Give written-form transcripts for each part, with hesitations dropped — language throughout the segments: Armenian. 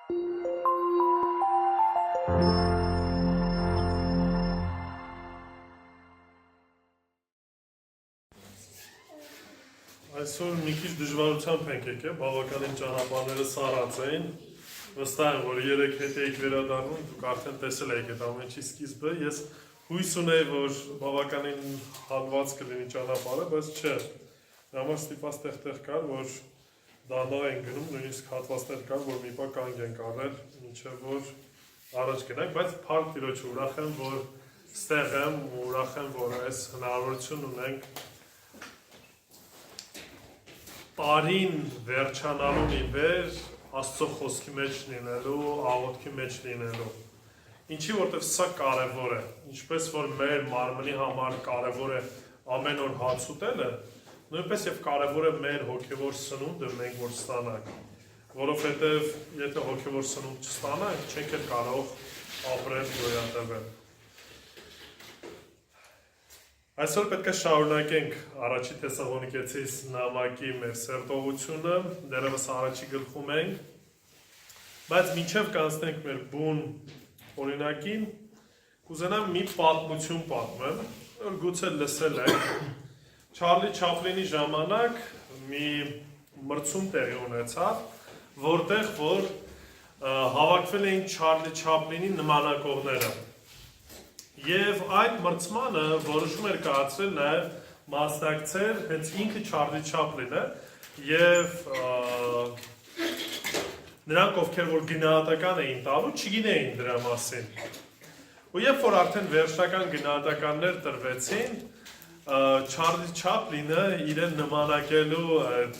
Այսօր մի քիչ դժվարությամբ ենք եկել, բավականին ճանապարհները սառած էին, վստահ եմ, որ երեք հետ եք վերադառնում, դուք արդեն տեսել եք այդ ամեն ինչի սկիզբը, ես հույս ունեի, որ բավականին հալված կլինի ճանապարհը, բայց չէ, համար ստիպված տեղ կար, որ դանդաղ են գնում, նույնիսկ հատվածներ կար, որ մի պահ կանգ ենք առել, մինչև որ առաջ գնանք, բայց փառք Տիրոջը, ուրախ եմ, որ ստեղ եմ, ուրախ եմ, որ այս հնարավորություն ունենք տարին վերջանալուն ի վեր Աստծո խոսքի մեջ լինելու, աղոթքի մեջ լինելու։ Ինչի որտեվ սա կարևոր է, ինչպես որ մեր մարմնի համար կարևոր է ամեն օր հաց ուտելը, նույնպես եւ կարևոր է մեր հոգեվոր սնունդը մենք որ ստանանք, որովհետեւ եթե հոգեվոր սնունդ չստանանք, չենք էլ կարող ապրել գոյատևել։ Այսօր պետք է շարունակենք առաջի Թեսաղոնիկեցիս նամակի մեր սերտողությունը, դեռևս առաջի գլխում ենք, բայց մինչև կանցնենք մեր բուն օրինակին, կուզենամ մի պատմություն պատմեմ, որ գուցե լսել եք, Չարլի Չապլինի ժամանակ մի մրցում տեղի ունեցավ, որտեղ որ հավաքվել էին Չարլի Չապլինի նմանակողները։ Եվ այդ մրցմանը որոշում էր կայացրել նաև մասնակցել հենց ինքը Չարլի Չապլինը եւ նրանք ովքեր որ գնահատական էին տալու չգինեին դրա մասին։ Ու երբ որ արդեն վերջնական գնահատականներ տրվեցին, Չարլի Չապլինը իրեն նմանակելու այդ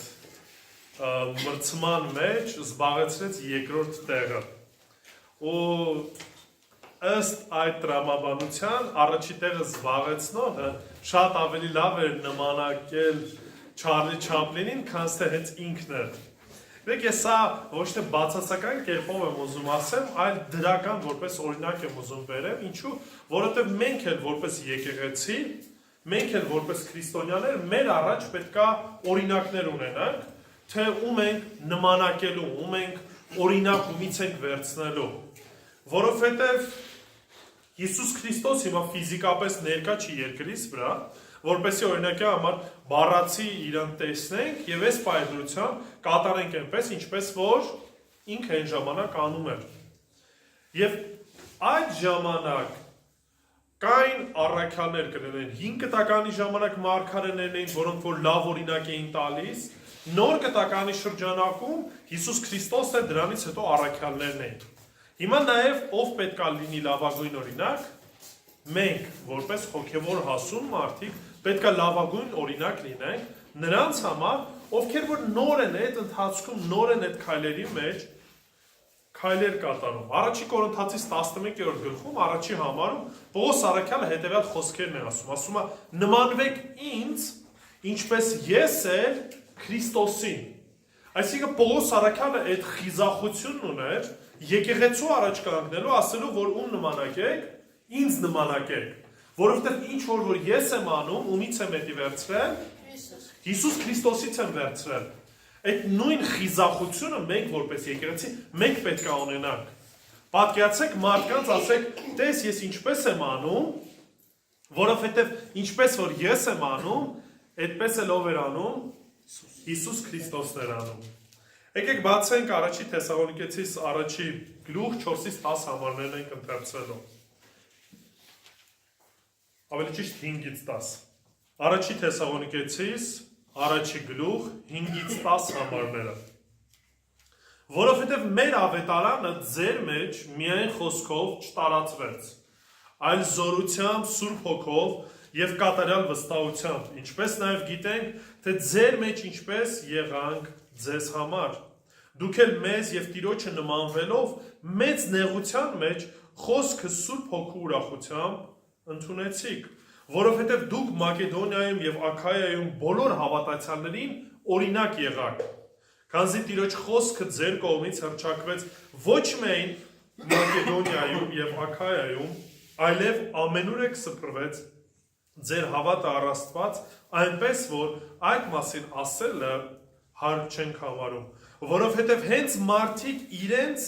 մրցման մեջ զբաղեցրեց երկրորդ տեղը։ Ու ըստ այդ տրամաբանության առաջի տեղը զբաղեցնողը շատ ավելի լավ էր նմանակել Չարլի Չապլինին, քան թե հենց ինքն էր։ Եկեք ես սա ոչ թե բացասական կերպով եմ ուզում ասեմ, այլ դրական որպես օրինակ եմ ուզում բերեմ, ինչու, որովհետև մենք էլ որպես եկեղեցի, մենք էլ որպես քրիստոնյաներ մեր առաջ պետքա օրինակներ ունենանք, թե ում ենք նմանակելու, ում ենք օրինակ ումից ենք վերցնելու, որովհետև Հիսուս Քրիստոս հիմա ֆիզիկապես ներկա չի երկրից վրա, որպեսզի օրինակի համար բառացի իրան տեսնենք եւ այս պայմանությամբ կատարենք այնպես, ինչպես որ ինքը այն ժամանակ անում էր։ Եվ այդ ժամանակ կային առաքյալներ կլինեն 5 կտականի ժամանակ մարգարեներն էին, որոնք որ լավ օրինակ էին տալիս, նոր կտականի շրջանակում Հիսուս Քրիստոսը դրանից հետո առաքյալներն էին։ Հիմա նաև ով պետքա լինի լավագույն օրինակ, մենք որպես հոգևոր հասուն մարդիկ պետքա լավագույն օրինակ լինենք նրանց համար, ովքեր որ նոր են այդ ընթացքում, նոր են այդ քայլերի մեջ քայլեր կատարում։ Առաջի Կորինթացիս 11-րդ գլխում առաջի համարում Պողոս առաքյալը հետևյալ խոսքերն է ասում է նմանվեք ինձ, ինչպես ես էլ Քրիստոսին։ Այսինքն Պողոս առաքյալը այդ խիզախությունն ուներ եկեղեցու առաջ կանգնելու ասելու, որ ում նմանակեք, ինձ նմանակեք, որովհետև ինչ որ ես եմ անում, ումից եմ էդի վերցրել, Հիսուս Քրիստոսից եմ վերցրել, այդ նույն խիզախությունը մենք որպես եկեղեցի, մենք պետք է ունենանք, պատկերացեք մարդկանց ասեք, տես ես ինչպես եմ անում, որովհետև ինչպես որ ես եմ անում, այդպես էլ ով էր անում, Հիսուս Քրիստոսն էր անում։ Եկեք բացենք առաջի Թեսաղոնիկեցիս առաջի գլուխ 4-ից 10 համարներն ենք ընթերցվելու։ Ավելի ճիշտ 5-ից 10։ Առաջի Թեսաղոնիկեցիս առաջի գլուխ 5-ից 10 համարները։ Որովհետև մեր ավետարանը ձեր մեջ միայն խոսքով չտարածվեց, այլ զորությամբ, Սուրբ Հոգով եւ կատարյալ վստահությամբ, ինչպես նաեւ գիտենք, թե ձեր մեջ ինչպես եղանք ձեզ համար։ Դուք էլ մեզ եւ Տիրոջը նմանվելով մեծ նեղության մեջ խոսքը Սուրբ Հոգու ուրախությամբ ընդունեցիք, որովհետեւ դուք Մակեդոնիայում եւ Աքայայում բոլոր հավատացյալներին օրինակ եղաք։ Քանզի Տիրոջ խոսքը ձեր կողմից հռչակվեց ոչ միայն Մակեդոնիայում եւ Աքայայում, այլև ամենուրեք սփռվեց ձեր հավատը առ Աստված, այնպես որ այդ մասին ասելը հարկ չենք համարում, որովհետև հենց մարդիկ իրենց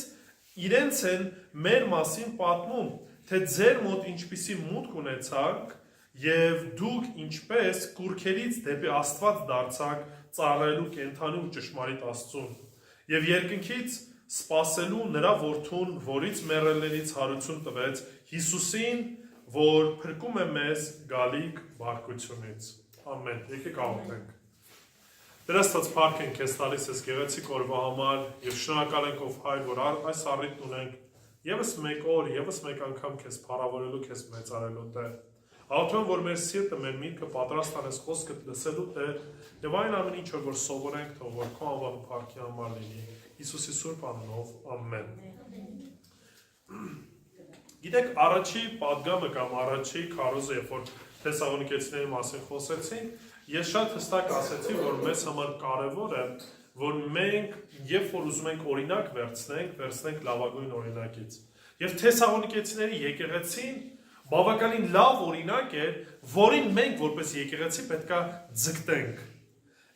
իրենց են մեր մասին պատմում, թե ձեր մոտ ինչպիսի մուտք ունեցաք եւ դուք ինչպես կուրքերից դեպի Աստված դարձաք ծառայելու կենթանի ու ճշմարիտ Աստծուն եւ երկնքից սпасելու նրա որդուն, որից մեռելներից հարություն տվեց, Հիսուսին, որ փրկում է մեզ գալիք բարկությունից։ Ամեն։ Եկեք աղոթենք։ Տեր Աստված, փառք ենք քեզ տալիս ես գեղեցիկ օրվա համար եւ շնորհակալ ենք ով Հայր, որ այս առիթն ունենք եւս մեկ օր, եւս մեկ անգամ քեզ փառավորելու, քեզ մեծարելու Տեր։ Աղոթում որ մեր սիրտը, մեր միտքը պատրաստ անես խոսքդ լսելու Տեր եւ այն ամեն ինչ որ սովորենք, թող որ քո անվան ու փառքի համար լինի։ Հիսուսի սուրբ անունով, ամեն։ Գիտեք, առաջի падգամը կամ առաջի քարոզը, երբ որ Թեսաղոնիկեցիների մասին խոսեցինք, ես շատ հստակ ասեցի, որ մեզ համար կարևոր է, որ մենք, երբ որ ուզում ենք օրինակ վերցնենք լավագույն օրինակից։ Եվ Թեսաղոնիկեցիների եկեղեցին բավականին լավ օրինակ էր, որին մենք որպես եկեղեցի պետք է ձգտենք։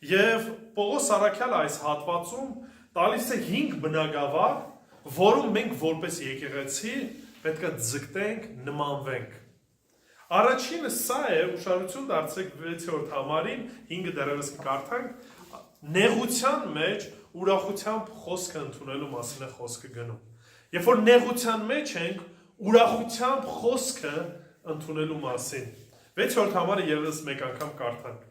Եվ Պողոս Առաքյալը այս հատվածում տալիս է 5 բնագավառ, որում մենք որպես եկեղեցի պետք է ձգտենք, նմանվենք։ Առաջինը սա է, ուշադրություն դարձեք 6-րդ համարին, 5-ը դեռևս կկարդանք, նեղության մեջ ուրախությամբ խոսքը ընդունելու մասին է խոսքը գնում։ Երբ որ նեղության մեջ ենք, ուրախությամբ խոսքը ընդունելու մասին։ 6-րդ համարը ևս մեկ անգամ կարդանք։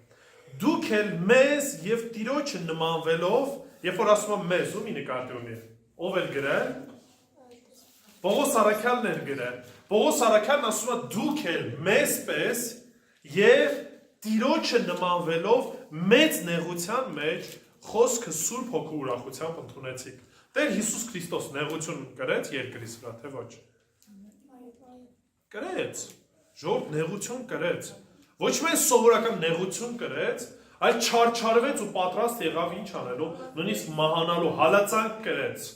Դուք էլ մեզ եւ Տիրոջը նմանվելով, երբ որ ասում եմ մեզ, ումի նկատի ունի, ով էր գրել։ Պողոս Առաքյալն էր գրել։ Պողոս Առաքյալն ասում է դուք էլ մեզպես եւ Տիրոջը նմանվելով մեծ նեղության մեջ խոսքը Սուրբ Հոգու ուրախությամբ ընդունեցիք։ Տեր Հիսուս Քրիստոս նեղություն կրեց երկրից վրա, թե ոչ։ Կրեց։ Ժողովուրդ նեղություն կրեց։ Ոչ միայն սովորական նեղություն կրեց, այլ չարչարվեց ու պատրաստ եղավ ինչ անելու, նույնիսկ մահանալու, հալածանք կրեց։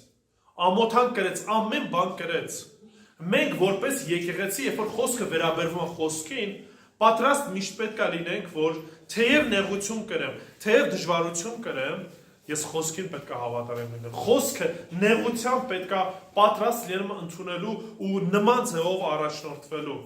Ամոթանք կրեց, ամեն բան կրեց։ Մենք որպես եկեղեցի, երբ որ խոսքը վերաբերվում է խոսքին, պատրաստ միշտ պետք է լինենք, որ թեև նեղություն կրեմ, թեև դժվարություն կրեմ, ես խոսքին պետք է հավատարիմ լինեմ։ Խոսքը նեղությամբ պետք է պատրաստ լինեմ ընդունելու ու նման ձևով առաջնորդվելու։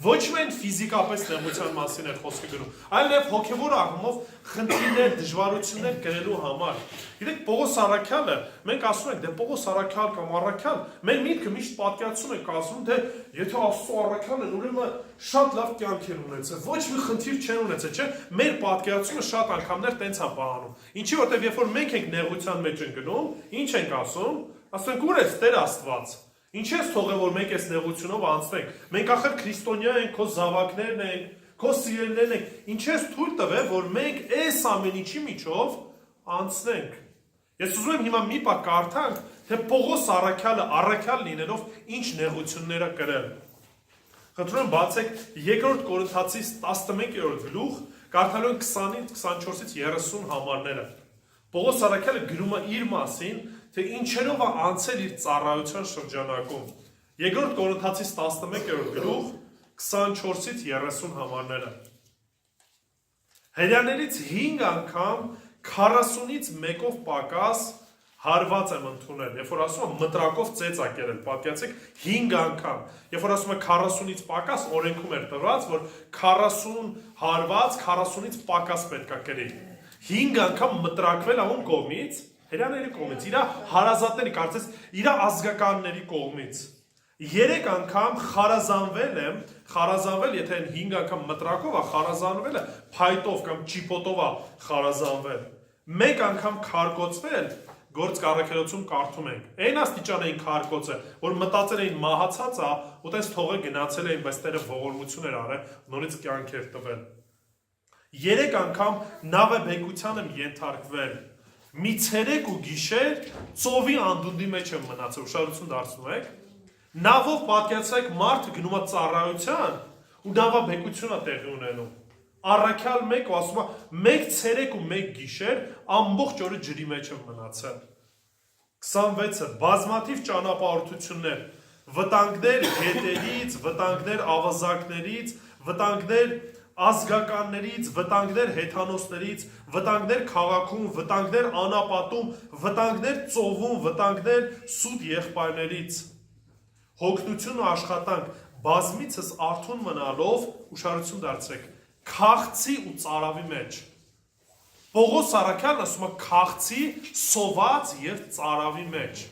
Ոչ միայն ֆիզիկապես նեղության մասին է խոսքը գնում, այլև հոգևոր առումով խնդիրներ, դժվարություններ կրելու համար։ Գիտեք, Պողոս Առաքյալը, մենք ասում ենք, դե Պողոս Առաքյալ կամ Առաքյալ, մեր միտքը միշտ պատկերացում ենք ասում, թե եթե Աստծո առաքյալն են, ուրեմն շատ լավ կյանք են ունեցել, ոչ մի խնդիր չեն ունեցել, չէ՞։ Մեր պատկերացումը շատ անգամներ տենց է բանում։ Ինչի որտեվ երբ որ մենք ենք նեղության մեջ ընկնում, ինչ ենք ասում։ Ասում ենք, ուր է Տեր Աստված։ Ինչ ես թողել, որ մենք այս նեղությունով անցնենք։ Մենք ախր քրիստոնյա ենք, քո զավակներն ենք, քո սիրելիներն ենք։ Ինչ ես թույլ տվել, որ մենք այս ամեն ինչի միջով անցնենք։ Ես ուզում եմ հիմա մի պա կարդանք, թե Պողոս Առաքյալը առաքյալ լինելով ինչ նեղություններ է կրել։ Խնդրում եմ բացեք 2-րդ Կորինթացիս 11-րդ գլուխ, կարդալու ենք 20-ից 24-ից 30 համարները։ Պողոս Առաքյալը գրում է իր մասին, թե ինչերով է անցել իր ծառայության շրջանակում։ 2-րդ Կորինթացիս 11-րդ գլուխ 24-ից 30 համարները։ Հրեաներից 5 անգամ 40-ից մեկով պակաս հարված եմ ընդունել։ Երբ որ ասում եմ մտրակով ծեծ ա կերել, պատկերացեք 5 անգամ։ Երբ որ ասում եմ 40-ից պակաս, օրենքում էր տված, որ 40 հարված, 40-ից պակաս պետք է կրի։ 5 անգամ մտրակվել ա ում կողմից։ Հրեաների կողմից, իր հարազատների, կարծես իր ազգականների կողմից։ 3 անգամ խարազանվել եմ, խարազանվել, եթե 5 անգամ մտրակով է, խարազանվելը փայտով կամ ճիպոտով է խարազանվել։ 1 անգամ քարկոծվել, գործ կառաքելոցում կարդում ենք։ Այն աստիճան էին քարկոծը, որ մտածել էին մահացած է, ու տես թողը գնացել էին, բայց Տերը ողորմություն էր արել, նորից կյանք էր տվել։ 3 անգամ նավեբեկության եմ ենթարկվել։ Մի ցերեկ ու գիշեր ծովի անդունդի մեջ եմ մնացել, ուշադրություն դարձնում եք։ Նավով պատկերացրեք մարդը գնում է ծառայության ու նավաբեկություն է տեղի ունենում։ Առաքյալ մեկ ու ասում է մեկ ցերեկ ու մեկ գիշեր ամբողջ օրը ջրի մեջ եմ մնացել։ 26-ը բազմաթիվ ճանապարհորդություններ, վտանգներ գետերից, վտանգներ ավազակներից, վտանգներ ազգականներից, վտանգներ հեթանոսներից, վտանգներ քաղաքում, վտանգներ անապատում, վտանգներ ծովում, վտանգներ սուտ եղբայրներից, հոգնություն ու աշխատանք, բազմիցս արթուն մնալով, ուշադրություն դարձրեք, քաղցի ու ծարավի մեջ։ Պողոս Արաքյանն ասում է քաղցի, սոված եւ ծարավի մեջ։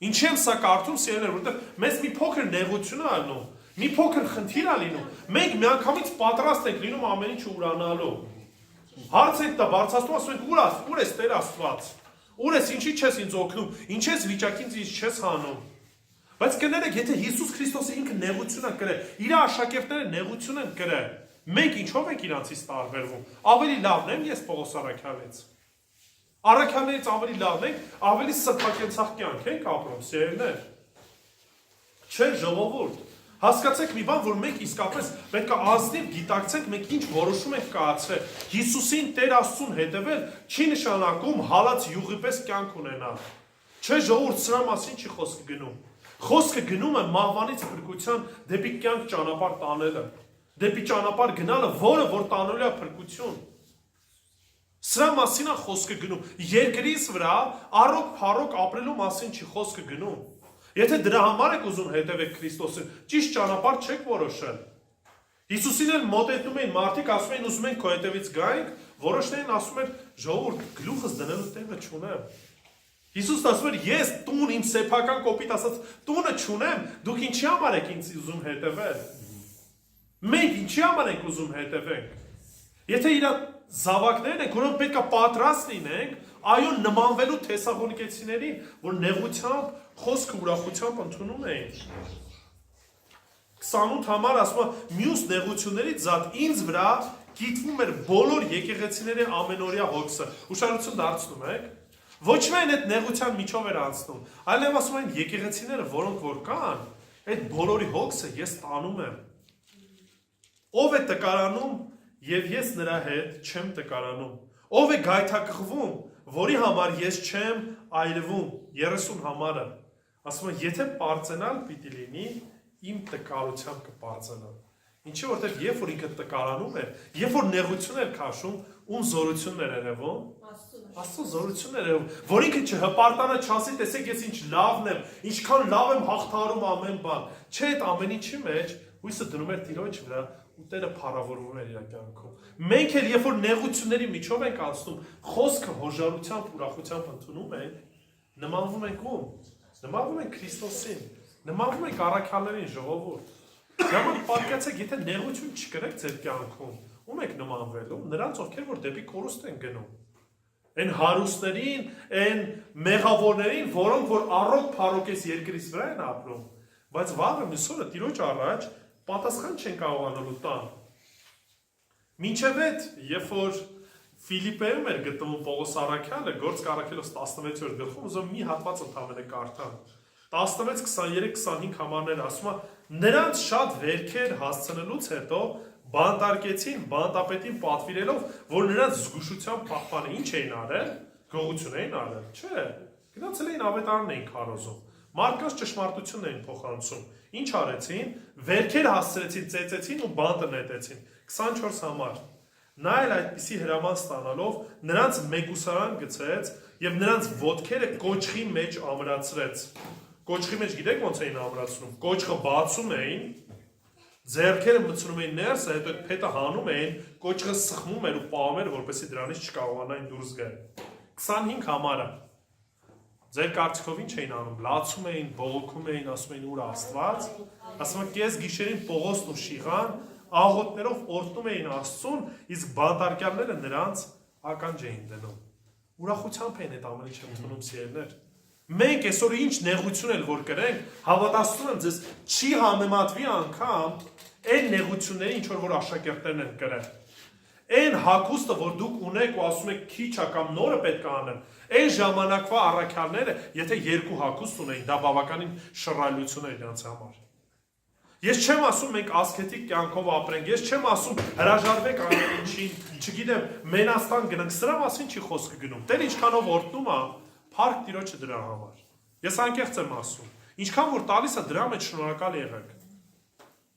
Ինչի եմ սա կարդում, սիրելիներ, որովհետեւ մեզ մի փոքր նեղություն է ալնում, մի փոքր խնդիր է լինում։ Մենք միանգամից պատրաստ ենք լինում ամեն ինչ ուրանալու։ Հարց ենք տա բարձրացնում, ասում ենք՝ ուր ես Տեր Աստված։ Ուր ես, ինչի չես ինձ օգնում, ինչ ես վիճակին ինձ չես հանում։ Բայց կներեք, եթե Հիսուս Քրիստոսը ինքը նեղություն է կրել, իր աշակերտները նեղություն են կրել, մենք ինչով ենք իրանցից տարբերվում։ Ավելի լավն եմ ես Պողոս Արաքյանից։ Արաքյաններից ավելի լավն ենք, ավելի սրբակենցաղ կյանք ենք ապրում, սիրելիներ։ Չէ, ժողովուրդ։ Հասկացեք մի բան, որ մենք իսկապես պետք է ազնիվ գիտակցենք, մենք ինչ որոշում ենք կայացրել։ Հիսուսին Տեր Աստծուն հետևել չի նշանակում հալած յուղի պես կյանք ունենալ։ Չէ, ժողովուրդ, սրա մասին չի խոսքը գնում։ Խոսքը գնում է մահվանից փրկության դեպի կյանք ճանապարհ տանելը, դեպի ճանապարհ գնալը, որը որ տանելու է փրկություն։ Սրա մասին է խոսքը գնում։ Երկրից վրա առոք-փառոք ապրելու մասին չի խոսքը գնում։ Եթե դրա համար եք ուզում հետևեք Քրիստոսին, ճիշտ ճանապարհ չեք որոշել։ Հիսուսին էլ մոտեցնում էին մարդիկ, ասում էին ուզում ենք քո հետևից գայինք, որոշներին ասում էր ժողովուրդ գլուխս դնելու տեղը չունեմ։ Հիսուսն ասում էր ես տուն իմ սեփական կոպիտ ասած տունը չունեմ, դուք ինչի համար եք ինձ ուզում հետևել։ Մենք ինչի համար ենք ուզում հետևենք։ Եթե իր զավակներն ենք, որոնք պետք է պատրաստ լինենք, այո, նմանվելու թեսաղոնիկեցիներին, որ նեղությամբ, խոսքը ուրախությամբ ընդունում էին։ 28 համար ասում է, մյուս նեղություններից զատ ինձ վրա գիտվում էր բոլոր եկեղեցիների ամենօրյա հոգսը։ Ուշադրություն դարձնում եք, ոչ միայն այդ նեղության միջով էր անցնում, այլև ասում են եկեղեցիները, որոնք որ կան, այդ բոլորի հոգսը ես տանում եմ։ Ով է տկարանում, եւ ես նրա հետ չեմ տկարանում։ Ով է գայթակղվում, որի համար ես չեմ այրվում, 30 համարը։ Ասում է, եթե պարծենալ պիտի լինի, իմ տկարությամբ կպարծենալ։ Ինչի որտեղ երբ որ ինքը տկարանում է, երբ որ նեղություն է քաշում, ում զորությունն է երևում։ Աստծո զորությունն է երևում, որ ինքը չհպարտանա չասի, տեսեք ես ինչ լավն եմ, ինչքան լավ եմ հաղթահարում ամեն բան։ Չէ, այդ ամեն ինչի մեջ հույսը դնում էր Տիրոջ վրա ու Տերը փառավորվում էր իր կյանքում։ Մենք էլ երբ որ նեղությունների միջով ենք անցնում, խոսքը հոժարությամբ, ուրախությամբ ընդունում ենք, նմանվում ենք ում։ Նմանվում ենք Քրիստոսին, նմանվում ենք առաքյալներին, ժողովուրդ։ Նման պատկացեք, եթե նեղություն չկրեք ձեր կյանքում, ում եք նմանվելու, նրանց ովքեր որ դեպի կորուստ են գնում։ Այն հարուստներին, այն մեղավորներին, որոնք որ առոք-փառոք այս երկրից վրա են ապրում, բայց վաղը մյուս օրը Տիրոջ առաջ պատասխան չեն կարողանալու տան։ Մինչև այդ, երբ որ Ֆիլիպպեում էր գտնվում Պողոս Արաքյալը, Գործք առաքելոց 16-րդ գլխում, ուզում մի հատված ընդհանրապես կարդամ։ 16-23-25 համարներ ասում է, նրանց շատ վերքեր հասցնելուց հետո բանտարկեցին բանտապետին պատվիրելով, որ նրանց զգուշությամբ պահպանը ինչ էին արել, գողություն էին արել, չէ, գնացել էին ավետարանն էին քարոզում, մարդկանց ճշմարտությունն էին փոխանցում, ինչ արեցին, վերքեր հասցրեցին, ծեծեցին ու բանտը նետեցին, 24 համար, նա էլ այդպիսի հրաման ստանալով նրանց մեկուսարան գցեց եւ նրանց ոտքերը կոճղի մեջ ամրացրեց, կոճղի մեջ գիտեք ոնց էին ամրացնում, կոճղը բացում էին, ձեռքերը մտցնում էին ներս, հետո այդ փետը հանում էին, կոճղը սխմում էր ու պահում էր, որպեսզի դրանից չկարողանային դուրս գալ։ 25 համարը։ Ձեր կարծիքով ինչ էին անում, լացում էին, բողոքում էին, ասում էին ուր Աստված, ասում են կես գիշերին Պողոսն ու Շիղան աղոթներով օրհնում էին Աստծուն, իսկ բանտարկյալները նրանց ականջ էին դնում։ Ուրախությամբ էին այդ ամեն ինչը ընդունում, սիրելիներ։ Մենք այսօր ինչ նեղություն էլ որ կրենք, հավատացնում եմ ձեզ, չի համեմատվի անգամ այն նեղությունների, ինչ որ աշակերտներն են կրել։ Այն հագուստը, որ դուք ունեք ու ասում եք քիչ է կամ նորը պետք է անեմ, այն ժամանակվա առաքյալները, եթե երկու հագուստ ունեին, դա բավականին շռայլություն էր նրանց համար։ Ես չեմ ասում մենք ասկետիկ կյանքով ապրենք, ես չեմ ասում հրաժարվեք ամեն ինչին, չգիտեմ, Մենաստան գնանք, սրա մասին չի խոսքը գնում։ Տեր ինչքանով օրհնում է, փառք Տիրոջը դրա համար։ Ես անկեղծ եմ ասում, ինչքան որ տալիս է դրա մեջ շնորհակալ եղեք։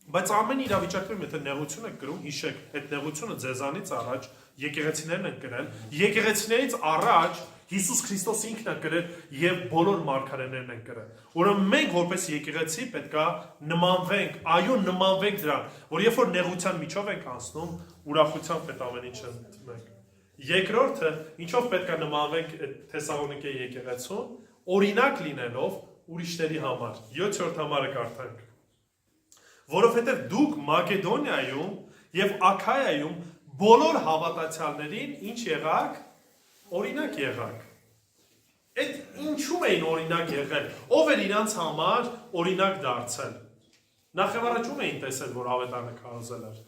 Բայց ամեն իրավիճակներում եթե նեղություն եք կրում, հիշեք, այդ նեղությունը ձեզանից առաջ եկեղեցիներն են կրել, եկեղեցիներից առաջ Հիսուս Քրիստոսը ինքն է կրել եւ բոլոր մարգարեներն են կրել։ Ուրեմն մենք որպես եկեղեցի պետքա նմանվենք, այո, նմանվենք դրան, որ երբ որ նեղության միջով ենք անցնում, ուրախությամբ պետք ամեն ինչը ընդունենք։ Երկրորդը, ինչով պետքա նմանվենք Թեսաղոնիկե եկեղեցուն, օրինակ լինելով ուրիշների համար։ 7-րդ համարը կարդանք։ Որովհետև դուք Մակեդոնիայում եւ Աքայայում բոլոր հավատացյալներին ինչ եղաք, օրինակ եղաք։ Այդ ինչու էին օրինակ եղել, ով էր իրանց համար օրինակ դարձել։ Նախևառաջ ում էին տեսել, որ ավետարանը քարոզել էր։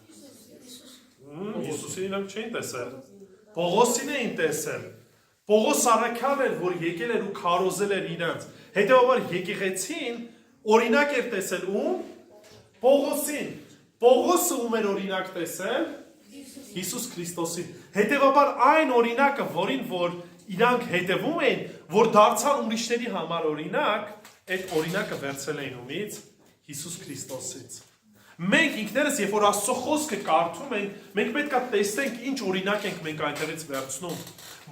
Հիսուսին իրանք չէին տեսել։ Պողոսին էին տեսել։ Պողոս Սարաքյան էր, որ եկել էր ու քարոզել էր իրանց։ Հետևաբար եկեղեցին օրինակ էր տեսել ում Պողոսին, Պողոսը ում էր օրինակ տեսել, Հիսուս Քրիստոսին, հետևաբար այն օրինակը, որին որ իրանք հետևում էին, որ դարձան ուրիշների համար օրինակ, այդ օրինակը վերցել էին ումից, Հիսուս Քրիստոսից։ Մենք ինքներս, երբ որ Աստծո խոսքը կարդում ենք, մենք պետք է տեսնենք ինչ օրինակ ենք մենք այնտեղից վերցնում։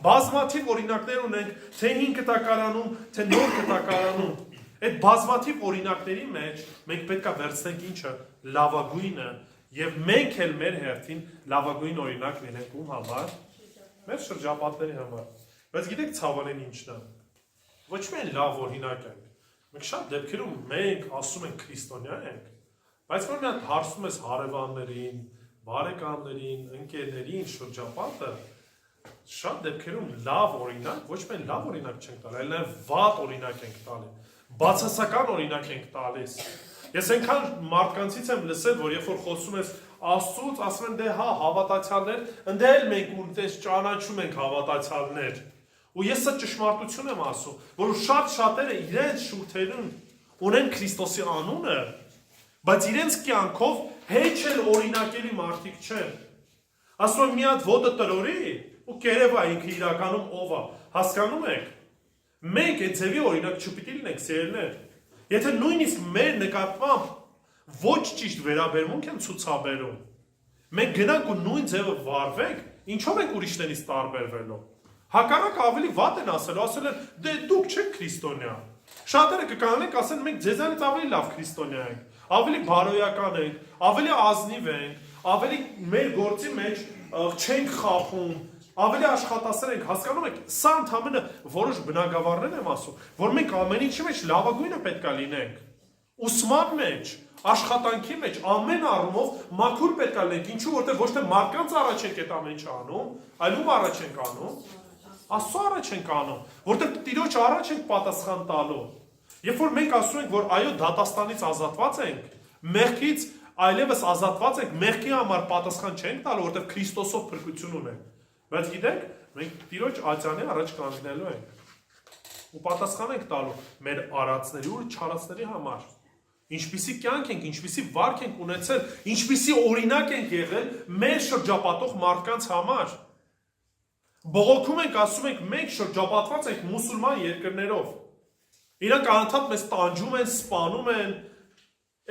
Բազմաթիվ օրինակներ ունենք, թե հին կտակարանում, թե նոր կտակարանում։ Այդ բազմաթիվ օրինակների մեջ մենք պետք է վերցնենք ինչը լավագույնը եւ մենք էլ մեր հերթին լավագույն օրինակ լինենք ում համար մեր շրջապատների համար բայց գիտեք ցավալին ինչն է ոչ միայն լավ օրինակ ենք մենք շատ դեպքերում մենք ասում ենք քրիստոնյա ենք բայց որ մի հատ հարցնում ես հարևաններին բարեկամներին ընկերներին շրջապատը շատ դեպքերում լավ օրինակ ոչ միայն լավ օրինակ չենք տալի այլ նաեւ վատ օրինակ ենք տալի բացասական օրինակ ենք տալիս։ Ես այնքան մարդկանցից եմ լսել, որ երբ որ խոսում ես Աստծուց, ասում են դե հա հավատացյալներ, ընդ էլ մենք ունտես ճանաչում ենք հավատացյալներ։ Ու ես սա ճշմարտություն եմ ասում, որ շատ շատերը իրենց շուրթերում ունեն Քրիստոսի անունը, բայց իրենց կյանքով հեչ էլ օրինակելի մարդիկ չեն։ Ասում եմ մի հատ ոտը տրորի ու կերևա ինքը իրականում ով է, հասկանում եք։ Մենք այդ ձևի օրինակ չպիտի լինենք սիրելիներ։ Եթե նույնիսկ մեր նկատմամբ ոչ ճիշտ վերաբերմունք են ցուցաբերում, մենք գնանք ու նույն ձևը վարվենք, ինչով ենք ուրիշներից տարբերվելով։ Հակառակ ավելի վատ են ասել են, դե դուք չեք քրիստոնյա։ Շատերը կկանենք, ասեն մենք ձեզանից ավելի լավ քրիստոնյա ենք, ավելի բարոյական ենք, ավելի ազնիվ ենք, ավելի մեր գործի մեջ չենք խախում, ավելի աշխատասեր ենք, հասկանում եք, սա ընդհանրապես որոշ բնագավառներ եմ ասում, որ մենք ամեն ինչի մեջ լավագույնը պետք է լինենք։ Ուսման մեջ, աշխատանքի մեջ, ամեն առումով մաքուր պետք է լինենք, ինչու որտեղ ոչ թե մարդկանց առաջ ենք այդ ամեն ինչը անում, այլ ում առաջ ենք անում, Աստծո առաջ ենք անում, որտեղ Տիրոջ առաջ ենք պատասխան տալու։ Երբ որ մենք ասում ենք, որ այո, դատաստանից ազատված ենք, մեղքից այլևս ազատված ենք, մեղքի համար պատասխան չենք տալու, որտեղ Քրիստոսով փրկություն ունենք։ Բայց գիտեք, մենք Տիրոջ աջանի առաջ կանգնելու ենք ու պատասխան ենք տալու մեր արածների ու չարածների համար։ Ինչպիսի կյանք ենք, ինչպիսի վարք ենք ունեցել, ինչպիսի օրինակ ենք եղել մեր շրջապատող մարդկանց համար։ Բողոքում ենք, ասում ենք, մենք շրջապատված ենք մուսուլման երկրներով։ Իրանք անընդհատ մեզ տանջում են, սպանում են,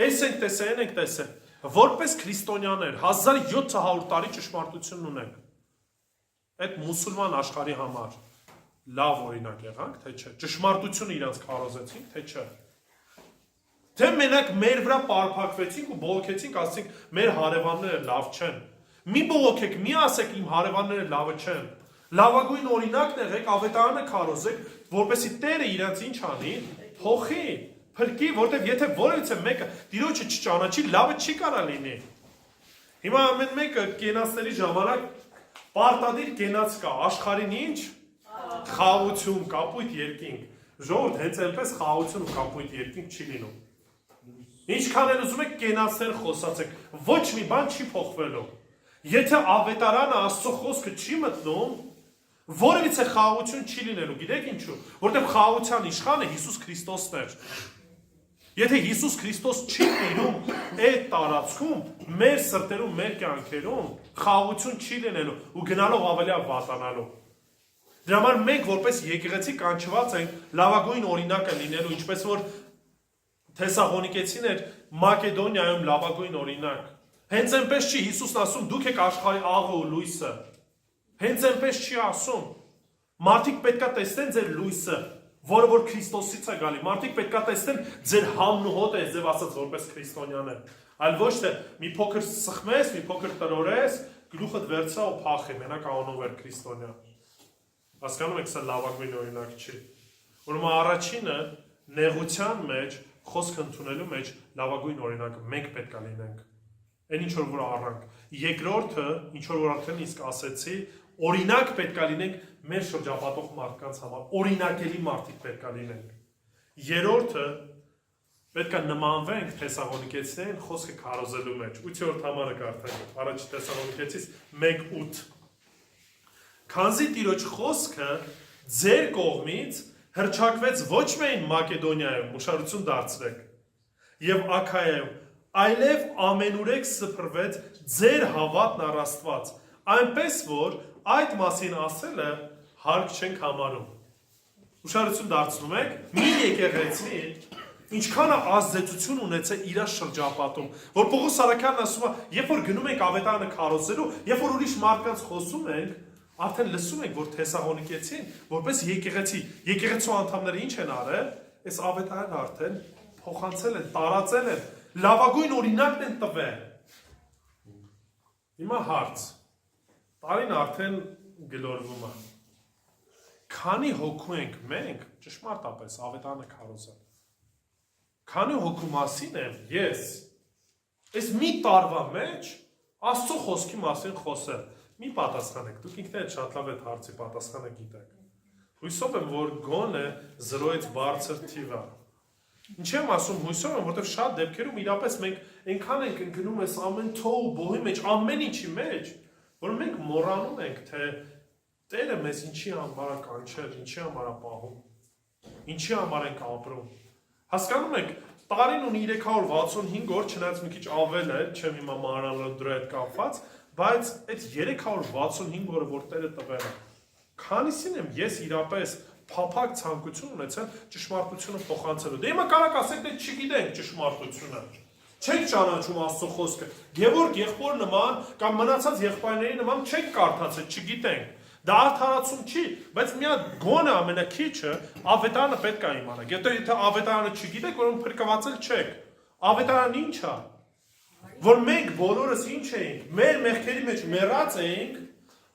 այս ենք տեսել, այն ենք տեսել։ Որպես քրիստոնյաներ 1700 տարի ճշմարտություն ունենք։ Այդ մուսուլման աշխարհի համար լավ օրինակ եղանք, թե չէ։ Ճշմարտությունը իրանց քարոզեցինք, թե չէ։ Թե մենակ մեր վրա պարփակվեցինք ու բողոքեցինք, ասենք մեր հարևանները լավ չեն։ Մի բողոքեք, մի ասեք իմ հարևանները լավը չեն։ Լավագույն օրինակն եղեք, ավետարանը քարոզեք, որպեսզի Տերը իրանց ինչ անի, փոխի, փրկի, որտեղ եթե որևիցե մեկը Տիրոջը չճանաչի, լավը չի կարա լինի։ Հիմա ամեն մեկը կենացների ժամանակ պարտադիր կենաց կա, աշխարհին ինչ խաղություն, կապույտ երկինք։ Ժողովուրդ, հենց այնպես խաղություն ու կապույտ երկինք չի լինում։ Ինչքան էլ ուզում եք կենացներ խոսացեք, ոչ մի բան չի փոխվելու։ Եթե ավետարանը Աստծո խոսքը չի մտնում, որևիցե խաղություն չի լինելու, գիտեք ինչու, որտեղ խաղության իշխանը Հիսուս Քրիստոսն էր։ Եթե Հիսուս Քրիստոս չի տիրում այդ տարածքում, մեր սրտերում, մեր կյանքերում, խաղություն չի լինելու ու գնալով ավելի վատանալու։ Դրա համար մենք որպես եկեղեցի կանչված ենք լավագույն օրինակը լինելու, ինչպես որ Թեսաղոնիկեցին էր Մակեդոնիայում լավագույն օրինակ։ Հենց այնպես չի Հիսուսն ասում, դուք եք աշխարհի աղը ու լույսը։ Հենց այնպես չի ասում։ Մարդիկ պետքա տեսնեն ձեր լույսը, որը որ Քրիստոսից է գալի։ Մարդիկ պետքա տեսնեն ձեր համն ու հոտը, ձև ասած որպես քրիստոնյաներ։ Այլ ոչ թե մի փոքր սխմես, մի փոքր տրորես, գլուխդ վերցա ու փախի, մենակ անունով էր քրիստոնյա։ Հասկանում եք, սա լավագույն օրինակ չի։ Ուրեմն առաջինը նեղության մեջ, խոսք ընդունելու մեջ լավագույն օրինակը մենք պետք է լինենք։ Այն ինչ որ առանք։ Երկրորդը, ինչ որ արդեն իսկ ասեցի, օրինակ պետք է լինենք մեր շրջապատող մարդկանց համար, օրինակելի մարդիկ պետք է լինենք։ Երրորդը պետք է նմանվենք Թեսաղոնիկեցիներին խոսքը քարոզելու մեջ։ 8-րդ համարը կարդանք, առաջ Թեսաղոնիկեցիս 1:8։ Քանզի Տիրոջ խոսքը ձեր կողմից հրճակվեց ոչ միայն Մակեդոնիայում, ուշադրություն դարձրեք, եւ Աքայայում, այլև ամենուրեք սփռվեց ձեր հավատն առ Աստված, այնպես որ այդ մասին ասելը հարկ չենք համարում։ Ուշադրություն դարձնում եք, մի եկեղեցի ինչքան է ազդեցություն ունեցել իր շրջապատում, որ Պողոս Սարաքյանն ասում է, երբ որ գնում ենք ավետարանը քարոզելու, երբ որ ուրիշ մարդկանց խոսում ենք, արդեն լսում ենք, որ Թեսաղոնիկեցին, որպես եկեղեցու անդամները ինչ են արել, այս ավետարանը արդեն փոխանցել են, տարածել են, լավագույն օրինակն են տվել։ Հիմա հարց, տարին արդեն գլորվում է։ Քանի հոգու ենք մենք, ճշմարտապես ավետարանը քարոզել։ Քանի հոգու մասին եմ ես, այս մի տարվա մեջ Աստծո խոսքի մասին խոսել, մի պատասխանեք, դուք ինքներդ շատ լավ այդ հարցի պատասխանը գիտեք։ Հույսով եմ, որ գոնե 0-ից բարձր թիվ է։ Ինչ եմ ասում, հույսով եմ, որովհետև շատ դեպքերում իրապես մենք այնքան ենք ընկնում այս ամեն թող ու բողի մեջ, ամեն ինչի մեջ, որ մենք մոռանում ենք, թե Տերը մեզ ինչի համար է կանչել, ինչի համար է պահում, ինչի համար ենք ապրում։ Հասկանում եք, տարին ունի 365 օր, չնայած մի քիչ ավել է, չեմ հիմա մանրամասն դրա հետ կապված, բայց այդ 365 օրը, որ Տերը տվել է, քանիսին եմ ես իրապես փափակ ցանկություն ունեցել ճշմարտությունը փոխանցելու։ Դե հիմա կարակ ասեք, դե չգիտենք ճշմարտությունը։ Չենք ճանաչում Աստծո խոսքը։ Գևորգ եղբոր նման կամ մնացած եղբայրների նման չենք կարդացել, չգիտենք։ Դա արդարացում չի, բայց մի հատ գոնե ամենակիչը ավետարանը պետք է իմանաք։ Եթե ավետարանը չգիտեք, ուրեմն փրկվածել չեք։ Ավետարանը ի՞նչ է։ Որ մենք բոլորս ինչ էինք, մեր մեղքերի մեջ մեռած էինք,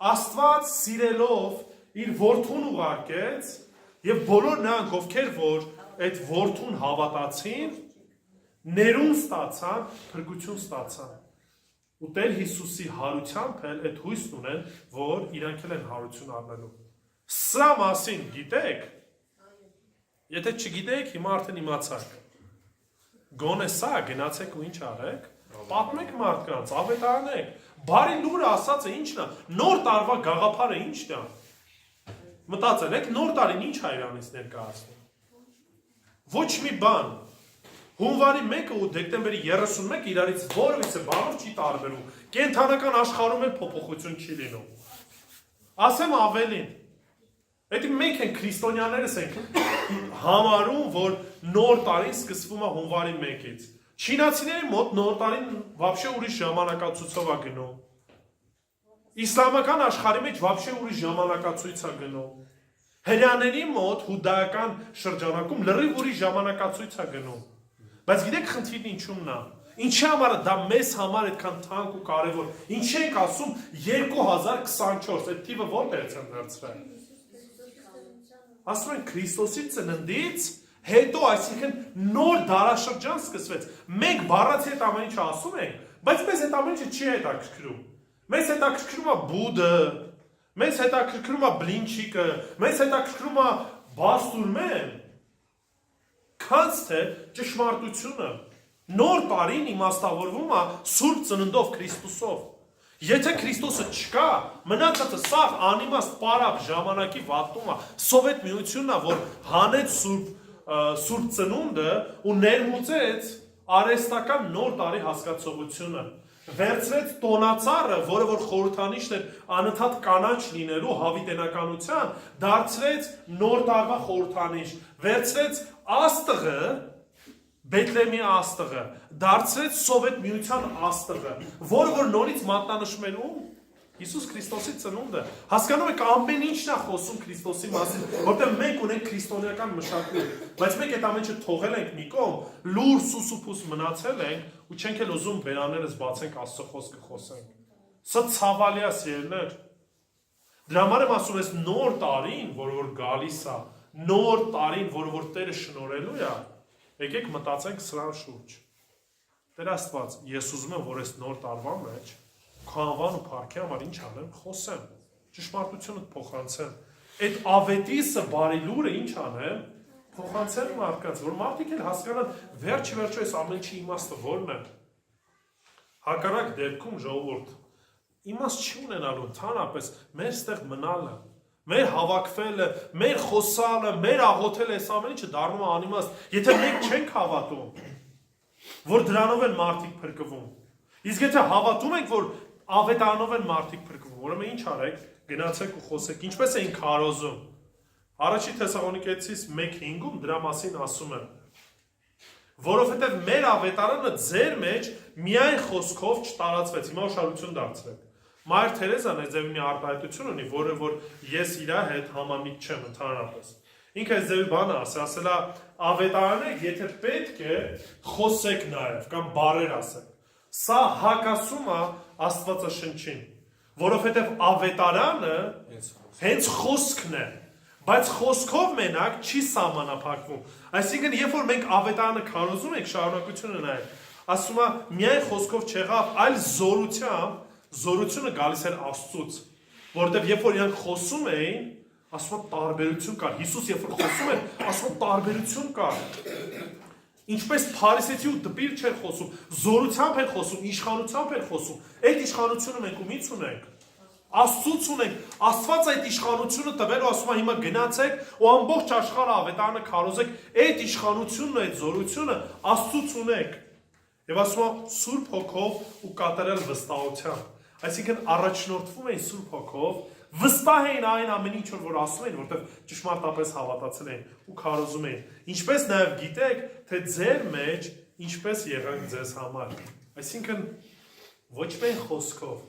Աստված սիրելով իր որդուն ուղարկեց, եւ բոլոր նրանք, ովքեր որ այդ որդուն հավատացին, ներում ստացան, փրկություն ստացան։ Ու Տեր Հիսուսի հարությամբ էլ այդ հույսն ունեն, որ իրանք են հարություն առնելու։ Սա մասին գիտեք։ Եթե չգիտեք, հիմա արդեն իմացաք։ Գոնե սա գնացեք ու ինչ արեք, պատմեք մարդկանց, ավետարանեք։ Բարի լուրը ասածը ի՞նչն է։ Նոր տարվա գաղափարը ի՞նչն է։ Մտածել եք, նոր տարին ի՞նչ է Իրանից ներկայացնում։ Ոչ մի բան։ Հունվարի 1-ը ու դեկտեմբերի 31-ը իրարից որևիցե բանով չի տարբերում։ Կենթանական աշխարհում էլ փոփոխություն չի լինում։ Ասեմ ավելին։ Այդ մենք են քրիստոնյաներս ենք համարում, որ նոր տարին սկսվում է հունվարի 1-ից։ Չինացիների մոտ նոր տարին вообще ուրիշ ժամանակացույցով է գնում։ Իսլամական աշխարհի մեջ вообще ուրիշ ժամանակացույց է գնում։ Հրեաների մոտ հուդայական շրջանակում լրիվ ուրիշ ժամանակացույց է գնում։ Բայց գիտեք խնդիրն ինչումն է։ Ինչի համար դա մեզ համար այդքան թանկ ու կարևոր։ Ինչ ենք ասում 2024, այդ թիվը որտեղից են վերցրել։ Ասում են Քրիստոսի ծննդից հետո, այսինքն նոր դարաշրջան սկսվեց։ Մենք բառացի այդ ամեն ինչը ասում ենք, բայց մեզ այդ ամեն ինչը չի հետաքրքրում։ Մեզ հետաքրքրում է Բուդը, մեզ հետաքրքրում է Բլինչիկը, մեզ հետաքրքրում է Բաստուրմեն։ Քանց թե ճշմարտությունը նոր տարին իմաստավորվում է Սուրբ Ծննդով Քրիստոսով։ Եթե Քրիստոսը չկա, մնացածը սաղ անիմաստ պարապ ժամանակի վատում է, Սովետ միությունն է, որ հանեց Սուրբ Ծնունդը ու ներմուծեց արհեստական նոր տարի հասկացողությունը։ Վերցրեց տոնածառը, որը որ խորհրդանիշն էր անընդհատ կանաչ լինելու հավիտենականության, դարձրեց նոր տարվա խորհրդանիշ, վերցրեց աստղը, Բեթլեմի աստղը, դարձրեց Սովետ միության աստղը, որը որ նորից մատնանշում էր ում Հիսուս Քրիստոսի ծնունդը։ Հասկանում եք ամեն ինչն է խոսում Քրիստոսի մասին, որտեղ մենք ունենք քրիստոնեական մշակույթ, բայց մենք այդ ամենը թողել ենք մի կողմ, լուր սուսուփուս մնացել ենք ու չենք էլ ուզում բերաներս բացենք Աստծո խոսքը խոսենք։ Սա ցավալի է սիրելիներ։ Դրա համար եմ ասում ես նոր տարին, որ գալիս է, նոր տարին, որ Տերը շնորհելու է, եկեք մտածենք սրա շուրջ։ Տեր Աստված, ես ուզում եմ, որ այս նոր տարվա մեջ քո անվան ու փառքի համար ինչ անեմ, խոսեմ, ճշմարտությունը փոխանցեմ։ Այդ ավետիսը բարի լուրը ինչ անեմ, փոխանցեմ մարդկանց, որ մարդիկ էլ հասկանան վերջի վերջո այս ամեն ինչի իմաստը որն է։ Հակառակ դեպքում ժողովուրդ իմաստ չի ունենալու ընդհանրապես մեր ստեղ մնալը, մեր հավաքվելը, մեր խոսալը, մեր աղոթելը այս ամեն ինչը դառնում է անիմաստ, եթե մենք չենք հավատում, որ դրանով են մարդիկ փրկվում։ Իսկ եթե հավատում ենք, որ ավետարանով են մարդիկ փրկվում, ուրեմն ինչ արեք, գնացեք ու խոսեք, ինչպես էին քարոզում։ Առաջի Թեսաղոնիկեցիս 1:5-ում դրա մասին ասում է. որովհետև մեր ավետարանը ձեր մեջ միայն խոսքով չտարածվեց, հիմա ուշադրություն դարձրեք։ Մայր Թերեզան այս ձևի մի արտահայտություն ունի, որը որ ես իր հետ համամիտ չեմ ընդհանրապես։ Ինքը այս ձևի բանը ասել է ավետարանը, եթե պետք է խոսեք նաև կամ բառեր ասեք։ Սա հակասում է Աստվածաշնչին, որովհետև ավետարանը հենց խոսքն է, բայց խոսքով մենակ չի սահմանափակվում։ Այսինքն, երբ որ մենք ավետարանը քարոզում ենք, շարունակությունը նայեք, ասում է միայն խոսքով չեղավ, այլ զորությունը գալիս էր Աստծուց, որովհետև երբ որ իրանք խոսում էին, ասում է տարբերություն կար։ Հիսուս երբ որ խոսում էր, ասում է տարբերություն կար։ Ինչպես փարիսեցի ու դպիր չէր խոսում, զորությամբ էր խոսում, իշխանությամբ էր խոսում։ Այդ իշխանությունը մենք ումից ունենք։ Աստծուց ունենք, Աստված այդ իշխանությունը տվել ու ասում է հիմա գնացեք ու ամբողջ աշխարհը ավետարանը քարոզեք, այդ իշխանությունն ու այդ զորությունը Աստծուց ունեք։ Եվ ասում է Սուրբ Հոգով ու կատարել վստահությամբ։ Այսինքն առաջնորդվում էին Սուրբ Հոգով, վստահ էին այն ամեն ինչ որ ասում էին, որտեղ ճշմարտապես հավատացել էին ու քարոզում էին։ Ինչպես նաև գիտեք, թե ձեր մեջ ինչպես եղանք ձեզ համար։ Այսինքն ոչ միայն խոսքով,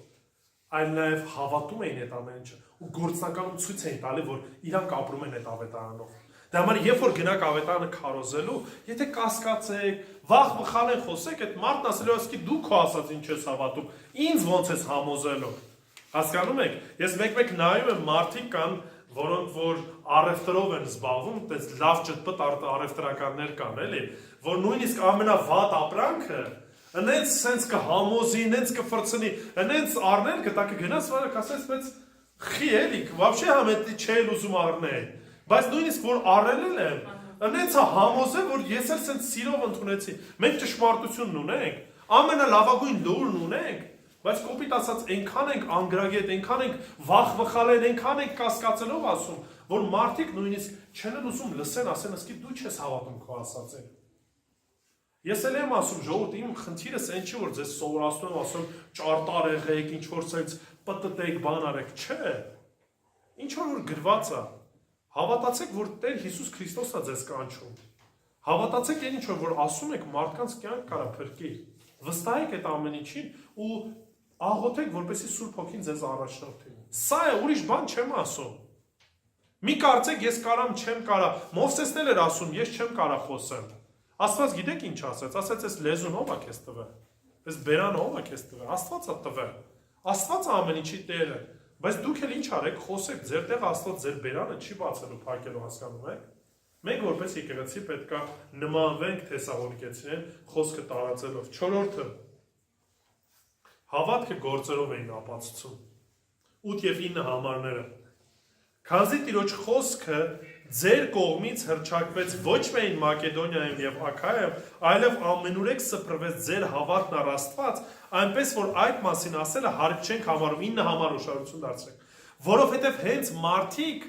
այլ նաև հավատում էին այդ ամեն ինչը ու գործնականում ցույց էին տալի, որ իրանք ապրում են այդ ավետարանով։ Դա համար երբ որ գնաք ավետարանը քարոզելու, եթե կասկածեք, վախ վխալեն խոսեք, այդ մարդն ասելու է, դու քո ասած ինչ ես հավատում, ինձ ոնց ես համոզելու։ Հասկանում եք, ես մեկ-մեկ նայում եմ մարդիկ կան, որոնք որ առևտրով են զբաղվում, այդպես լավ ճտպտ առևտրականներ կան, էլի, որ նույնիսկ ամենավատ ապրանքը Ընենց սենց կհամոզի, ընենց կֆրցնի, ընենց առնել կտա կգնաս վարակ ասես մեծ խի էլիք, վաբշե համետի չել ուզում առնել, բայց նույնիսկ որ առել եմ, ընենց համոզել, որ ես էլ սենց սիրով ընդունեցի, մենք ճշմարտությունն ունենք, ամենալավագույն լուրն ունենք, բայց կոպիտ ասած այնքան ենք անգրագետ, այնքան ենք վախ վխալել, այնքան ենք կասկածելով ասում, որ մարդիկ նույնիսկ չեն ուզում լսեն, ասեն, ասկի դու չես հավատում քո ասածին։ Ես էլ եմ ասում, ժողովուրդ, իմ խնդիրս այն չի, որ ձեզ սովորացնում եմ, ասում ճարտար եղեք, ինչ որ սենց պտտեք, բան արեք, չէ։ Ինչ որ գրված է։ Հավատացեք, որ Տեր Հիսուս Քրիստոսն է ձեզ կանչում։ Հավատացեք այն ինչ որ ասում եք, մարդկանց կյանք կարա փրկի։ Վստահեք այդ ամեն ինչին ու աղոթեք, որպեսզի Սուրբ Հոգին ձեզ առաջնորդի։ Սա է, ուրիշ բան չեմ ասում։ Մի կարծեք, ես կարամ, չեմ կարա։ Մովսեսն էլ էր ասում, ես չեմ կարա խոսեմ։ Աստված գիտեք ինչ ասեց, ասեց այս լեզուն ով է քեզ տվել, այս բերանը ով է քեզ տվել, Աստված է տվել, Աստված է ամեն ինչի Տերը, բայց դուք էլ ինչ արեք, խոսեք, ձեր տեղ Աստված ձեր բերանը չի բացելու, փակելու, հասկանում եք։ Մենք որպես եկեղեցի պետք է նմանվենք Թեսաղոնիկեցիներին խոսքը տարածելով։ 4-րդը հավատքը գործերով էին ապացուցում։ 8 և 9 համարները։ Քանզի Տիրոջ խոսքը ձեր կողմից հռչակվեց ոչ միայն Մակեդոնիայում և Աքայայում, այլև ամենուրեք սփռվեց ձեր հավատն առ Աստված, այնպես որ այդ մասին ասելը հարկ չենք համարում, 9 համար ուշադրություն դարձրեք, որովհետև հենց մարդիկ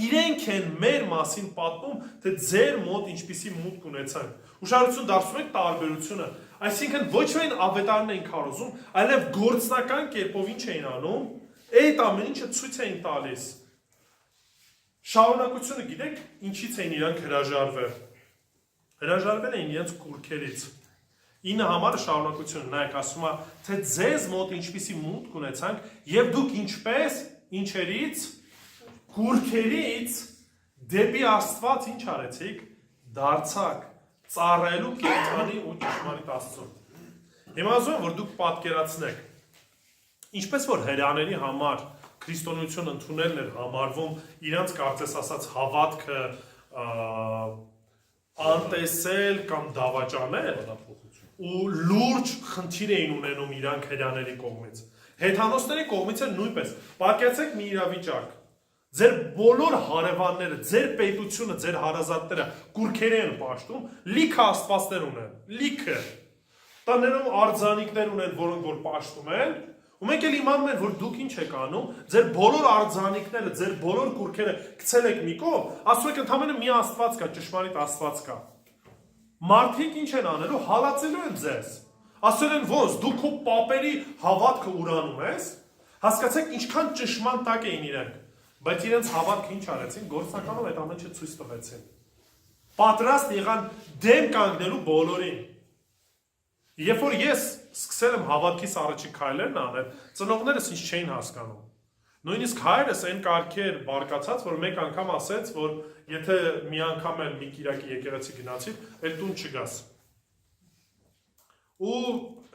իրենք են մեր մասին պատմում, թե ձեր մոտ ինչպիսի մուտք ունեցան։ Ուշադրություն դարձնում եք տարբերությունը, այսինքն ոչ միայն ավետարն էին քարոզում, այլև գործնական կերպով ինչ էին անում, այդ ամեն ինչը ցույց էին տալիս։ Շարունակությունը գիտեք, ինչից էին իրանք հրաժարվել։ հրաժարվել էին իրենց կուրքերից։ 9 համարը շարունակություն, նայեք, ասում է, թե ձեզ մոտ ինչպիսի մուտք ունեցանք, եւ դուք ինչպես, ինչերից, կուրքերից դեպի Աստված ինչ արեցիք, դարձաք, ծառայելու կենդանի ու ճշմարիտ Աստծուն։ Հիմա ասում եմ, որ դուք պատկերացնեք, ինչպես որ հրեաների համար քրիստոնեություն ընդունելն էր համարվում իրանց կարծես ասած հավատքը անտեսել կամ դավաճանել ու լուրջ խնդիր էին ունենում իրանք հրեաների կողմից։ Հեթանոսների կողմից էլ նույնպես։ Պատկերացեք մի իրավիճակ։ Ձեր բոլոր հարևանները, ձեր պետությունը, ձեր հարազատները կուրքեր են պաշտում, լիքը աստվածներ ունեն, լիքը։ Տաներում արձանիկներ ունեն, որոնք որ պաշտում են, ու մենք էլ իմանում ենք, որ դուք ինչ եք անում, ձեր բոլոր արձանիկները, ձեր բոլոր կուրքերը գցել եք մի կողմ, ասում եք ընդհանրապես մի աստված կա, ճշմարիտ աստված կա։ Մարդիկ ինչ են անելու, հալածելու են ձեզ։ Ասել են ոնց, դու քո պապերի հավատքը ուրանում ես, հասկացեք ինչքան ճշմարտ տակ էին իրենք, բայց իրենց հավատքը ինչ արեցին, գործնականում այդ ամենը ցույց տվեցին։ Պատրաստ եղան դեմ կանգնելու բոլորին։ Երբ որ ես սկսել եմ հավատքից առաջի քայլերն անել, ծնողներս ինձ չէին հասկանում։ Նույնիսկ հայրս այն կարգի էր բարկացած, որ մեկ անգամ ասեց, որ եթե մի անգամ էլ մի կիրակի եկեղեցի գնացի, այլ տուն չգաս։ Ու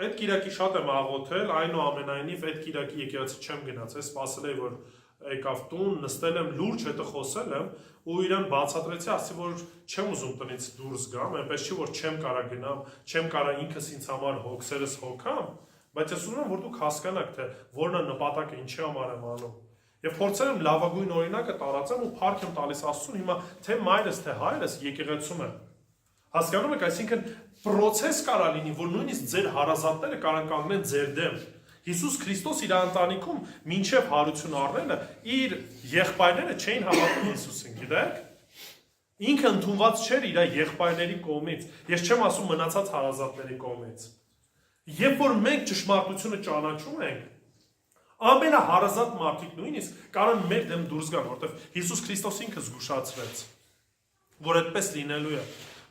այդ կիրակի շատ եմ աղոթել, այնուամենայնիվ այդ կիրակի եկեղեցի չեմ գնացել, սպասել էի, որ եկավ տուն, նստել եմ լուրջ հետը խոսել եմ ու իրան բացատրեցի, ասի որ չեմ ուզում տնից դուրս գամ, այնպես չի որ չեմ կարա գնամ, չեմ կարա ինքս ինձ համար հոգսերս հոգամ, բայց ես ուզում եմ որ դուք հասկանաք թե որն է նպատակը, ինչի համար եմ անում։ Եվ փորձել եմ լավագույն օրինակը տարածեմ ու փառք եմ տալիս Աստծուն, հիմա թե մայրս թե հայրս եկեղեցում են։ Հասկանում եք, այսինքն process կարա լինի, որ նույնիսկ ձեր հարազատները կարան կանգնեն ձեր դեմ։ Հիսուս Քրիստոս իր ընտանիքում մինչև հարություն առնելը իր եղբայրները չէին հավատում Հիսուսին, գիտեք։ Ինքը ընդունված չէր իր եղբայրների կողմից, ես չեմ ասում մնացած հարազատների կողմից։ Երբ որ մենք ճշմարտությունը ճանաչում ենք, ամենահարազատ մարդիկ նույնիսկ կարան մեր դեմ դուրս գան, որովհետև Հիսուս Քրիստոս ինքը զգուշացրեց, որ այդպես լինելու է։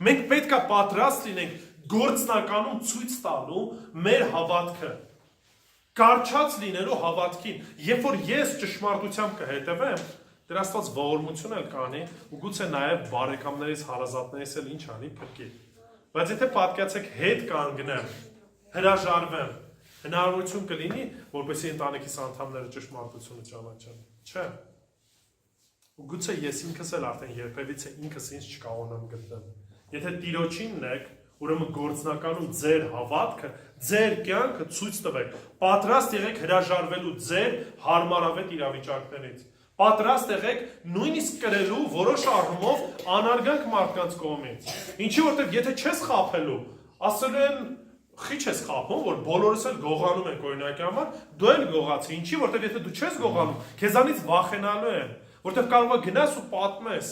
Մենք պետք է պատրաստ լինենք գործնականում ցույց տալու մեր հավատքը, կարճած լինելու հավատքին, երբ որ ես ճշմարտությամբ կհետևեմ, դրա Աստված ողորմություն էլ կանի ու գուցե նաև բարեկամներից, հարազատներից էլ ինչ անի փրկի։ Բայց եթե պատկացեք հետ կանգնեմ, հրաժարվեմ, հնարավորություն կլինի, որպեսզի ընտանիքիս անդամները ճշմարտությունը ճանաչեն։ Չէ։ Ու գուցե ես ինքս էլ արդեն երբևիցե ինքս ինձ չկարողանամ գտնել։ Եթե Տիրոջինն եք, ուրեմն գործնականում ձեր հավատքը, ձեր կյանքը ցույց տվեք, պատրաստ եղեք հրաժարվելու ձեր հարմարավետ իրավիճակներից, պատրաստ եղեք նույնիսկ կրելու որոշ առումով անարգանք մարդկանց կողմից։ Ինչի որտեղ եթե չես խաբելու, ասել են խի չես խաբում, որ բոլորս էլ գողանում են օրինակի համար, դու էլ գողացի, ինչի որտեղ եթե դու չես գողանում, քեզանից վախենալու են, որտեղ կարող է գնաս ու պատմես։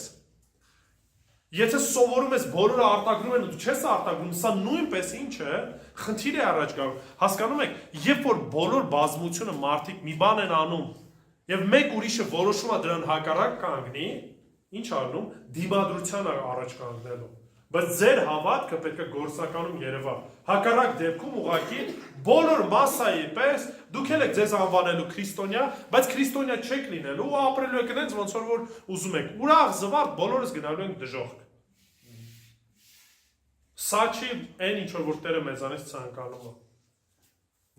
Եթե սովորում ես բոլորը արտագրում են ու դու չես արտագրում, սա նույնպես ինչ է, խնդիր է առաջ գալու։ Հասկանում եք, երբ որ բոլոր բազմությունը մարդիկ մի բան են անում, եւ մեկ ուրիշը որոշում է դրան հակառակ կանգնի, ինչ անում, դիմադրության առաջ կանգնելու։ Բայց ձեր հավատքը պետք է գործնականում երևա։ Հակառակ դեպքում ուղղակի բոլոր մասայի պես դուք եք ձեզ անվանելու քրիստոնյա, բայց քրիստոնյա չեք լինելու ու ապրելու եք այնպես ոնց որ ուզում եք։ Ուրախ զվարթ բոլորս գնալու ենք դժոխք։ Սա չի այն ինչ որ Տերը մեզանից ցանկանում է։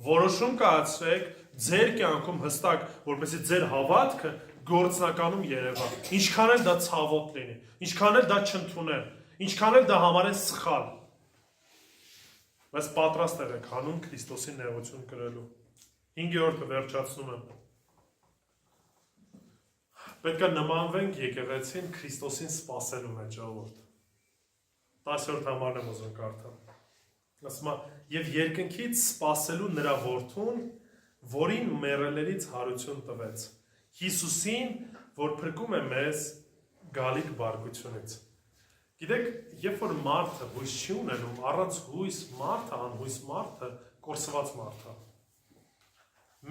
Որոշում կայացրեք ձեր կյանքում հստակ, որպեսզի ձեր հավատքը գործնականում երևա։ Ինչքան էլ դա ցավոտ լինի, ինչքան էլ դա չընդունել, ինչքան էլ դա համարեն սխալ։ Բայց պատրաստ եղեք հանուն Քրիստոսի նեղություն կրելու։ 5-րդը վերջացնում եմ։ Պետք է նմանվենք եկեղեցին Քրիստոսին սպասելու մեջ ժողովուրդ։ 10-րդ համարն եմ ուզում կարդալ։ Ասում է, եւ երկնքից սպասելու նրա որդուն, որին մեռելներից հարություն տվեց, Հիսուսին, որ փրկում է մեզ գալիք բարկությունից։ Գիտեք, երբ որ մարդը հույս չի ունենում, առանց հույս մարդը, անհույս մարդը, կորսված մարդ է։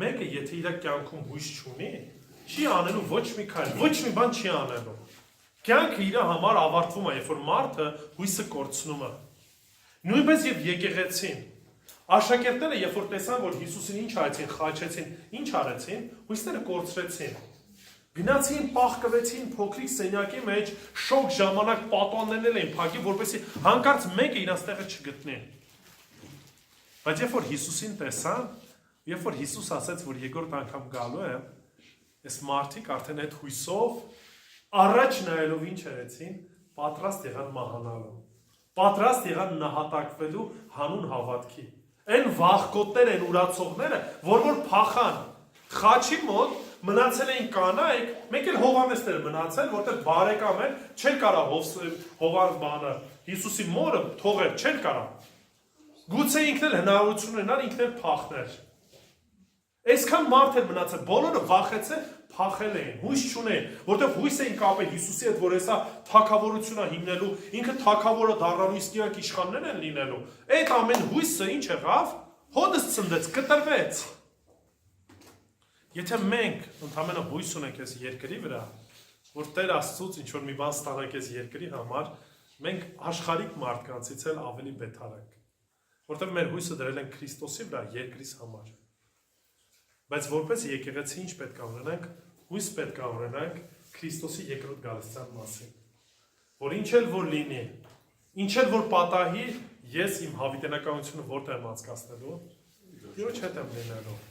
Մեկը եթե իր կյանքում հույս չունի, չի անելու ոչ մի քայլ, ոչ մի բան չի անելու։ Կյանքը իր համար ավարտվում է, երբ որ մարդը հույսը կորցնում է։ Նույնպես եւ եկեղեցին։ Աշակերտները, երբ որ տեսան, որ Հիսուսին ինչ արեցին, խաչեցին, ինչ արեցին, հույսները կորցրեցին։ Գնացին, պաղկվեցին փոքրիկ սենյակի մեջ, շոկ ժամանակ պատոններն էին փակի, որպեսզի հանկարծ մեկը իրաց տեղը չգտնի։ Բայց երբ որ Հիսուսին տեսան, երբ որ Հիսուս ասաց, որ երկրորդ անգամ գալու է, այս մարդիկ արդեն այդ հույսով առաջ նայելով ինչ արեցին, պատրաստ եղան մահանալու, պատրաստ եղան նահատակվելու հանուն հավատքի։ Այն վախկոտներ են ուրացողները, որ փախան, խաչի մոտ մնացել էին կանայք, մեկ էլ Հովհաննեսներ մնացել, որտեղ բարեկամ են, չեն կարա Հովհաննես բանը, Հիսուսի մորը թողել, չեն կարա։ Գուցե ինքն էլ հնարավորություն ունենար, ինքն էլ փախներ։ Այսքան մարդ էր մնացել, բոլորը վախեցել, փախել էին, հույս չունեն, որտեղ հույս էին կապել Հիսուսի հետ, որ հեսա թագավորությունը հիմնելու, ինքը թագավորը դառնալու, իսկ իրանք իշխաններ են լինելու։ Այդ ամեն հույսը ինչ եղավ, հոդս ցնդեց, կտրվեց։ Եթե մենք ընդհանրապես հույս ունենք այս երկրի վրա, որ Տեր Աստծուց ինչ որ մի բան ստանանք այս երկրի համար, մենք աշխարհիկ մարդկանցից էլ ավելի բետար ենք, որտեղ մեր հույսը դրել ենք Քրիստոսի վրա երկրիս համար։ Բայց որպես եկեղեցի ինչ պետք է ունենանք, հույս պետք է ունենանք Քրիստոսի երկրորդ գալստյան մասին, որ ինչ էլ որ լինի, ինչ էլ որ պատահի, ես իմ հավիտենականությունը որտեղ եմ անցկացնելու, Տիրոջ հետ եմ լինելու։